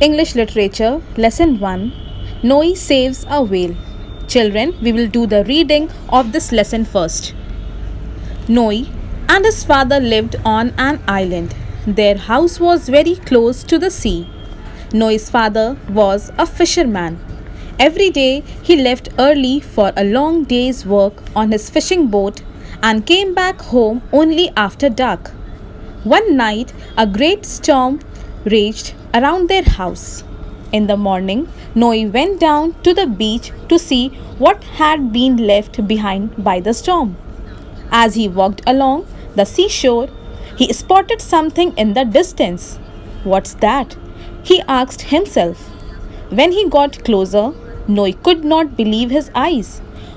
English Literature, Lesson 1, Noe Saves a Whale. Children, we will do the reading of this lesson first. Noe and his father lived on an island. Their house was very close to the sea. Noe's father was a fisherman. Every day he left early for a long day's work on his fishing boat and came back home only after dark. One night, a great storm raged around their house. In the morning, Noe went down to the beach to see what had been left behind by the storm. As he walked along the seashore, he spotted something in the distance. "What's that?" he asked himself. When he got closer, Noe could not believe his eyes.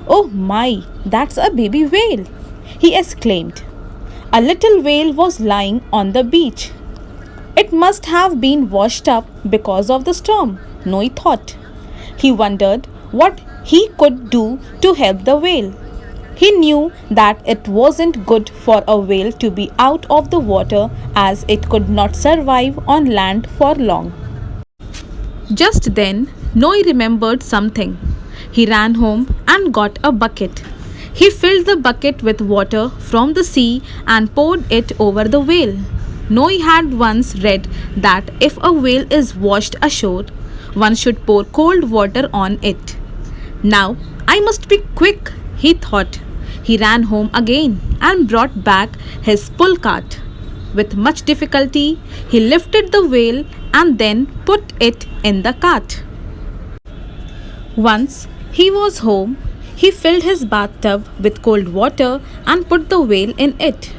"Oh my, that's a baby whale!" he exclaimed. A little whale was lying on the beach. It must have been washed up because of the storm, Noe thought. He wondered what he could do to help the whale. He knew that it wasn't good for a whale to be out of the water as it could not survive on land for long. Just then, Noe remembered something. He ran home and got a bucket. He filled the bucket with water from the sea and poured it over the whale. Noe had once read that if a whale is washed ashore, one should pour cold water on it. "Now I must be quick," he thought. He ran home again and brought back his pull cart. With much difficulty, he lifted the whale and then put it in the cart. Once he was home, he filled his bathtub with cold water and put the whale in it.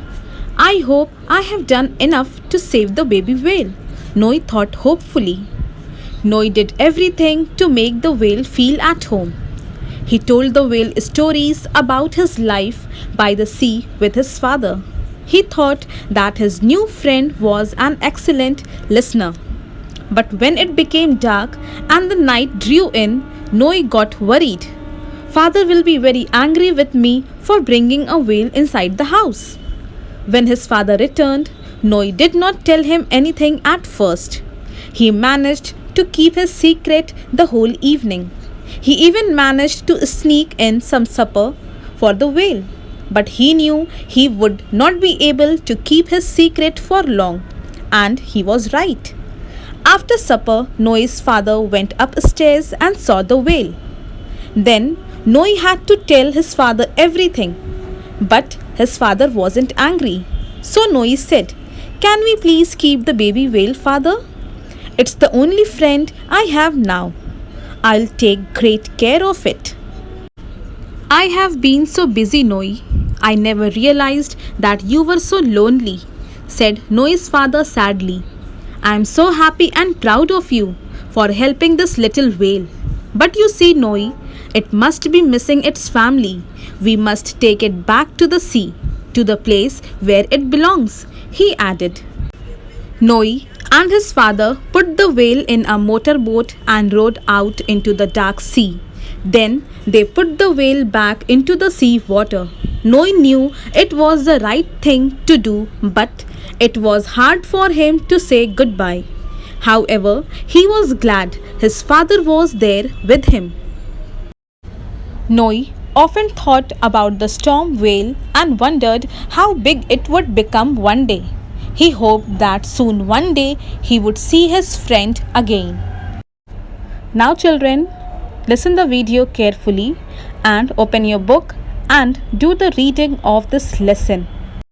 "I hope I have done enough to save the baby whale," Noe thought hopefully. Noe did everything to make the whale feel at home. He told the whale stories about his life by the sea with his father. He thought that his new friend was an excellent listener. But when it became dark and the night drew in, Noe got worried. "Father will be very angry with me for bringing a whale inside the house." When his father returned, Noe did not tell him anything at first. He managed to keep his secret the whole evening. He even managed to sneak in some supper for the whale. But he knew he would not be able to keep his secret for long. And he was right. After supper, Noe's father went upstairs and saw the whale. Then Noe had to tell his father everything. But his father wasn't angry. So Noe said, "Can we please keep the baby whale, father? It's the only friend I have now. I'll take great care of it." "I have been so busy, Noe. I never realized that you were so lonely," said Noe's father sadly. "I am so happy and proud of you for helping this little whale. But you see, Noe, it must be missing its family. We must take it back to the sea, to the place where it belongs," he added. Noe and his father put the whale in a motorboat and rowed out into the dark sea. Then they put the whale back into the sea water. Noe knew it was the right thing to do, but it was hard for him to say goodbye. However, he was glad his father was there with him. Noe often thought about the storm whale and wondered how big it would become one day. He hoped that soon one day he would see his friend again. Now children, listen the video carefully and open your book and do the reading of this lesson.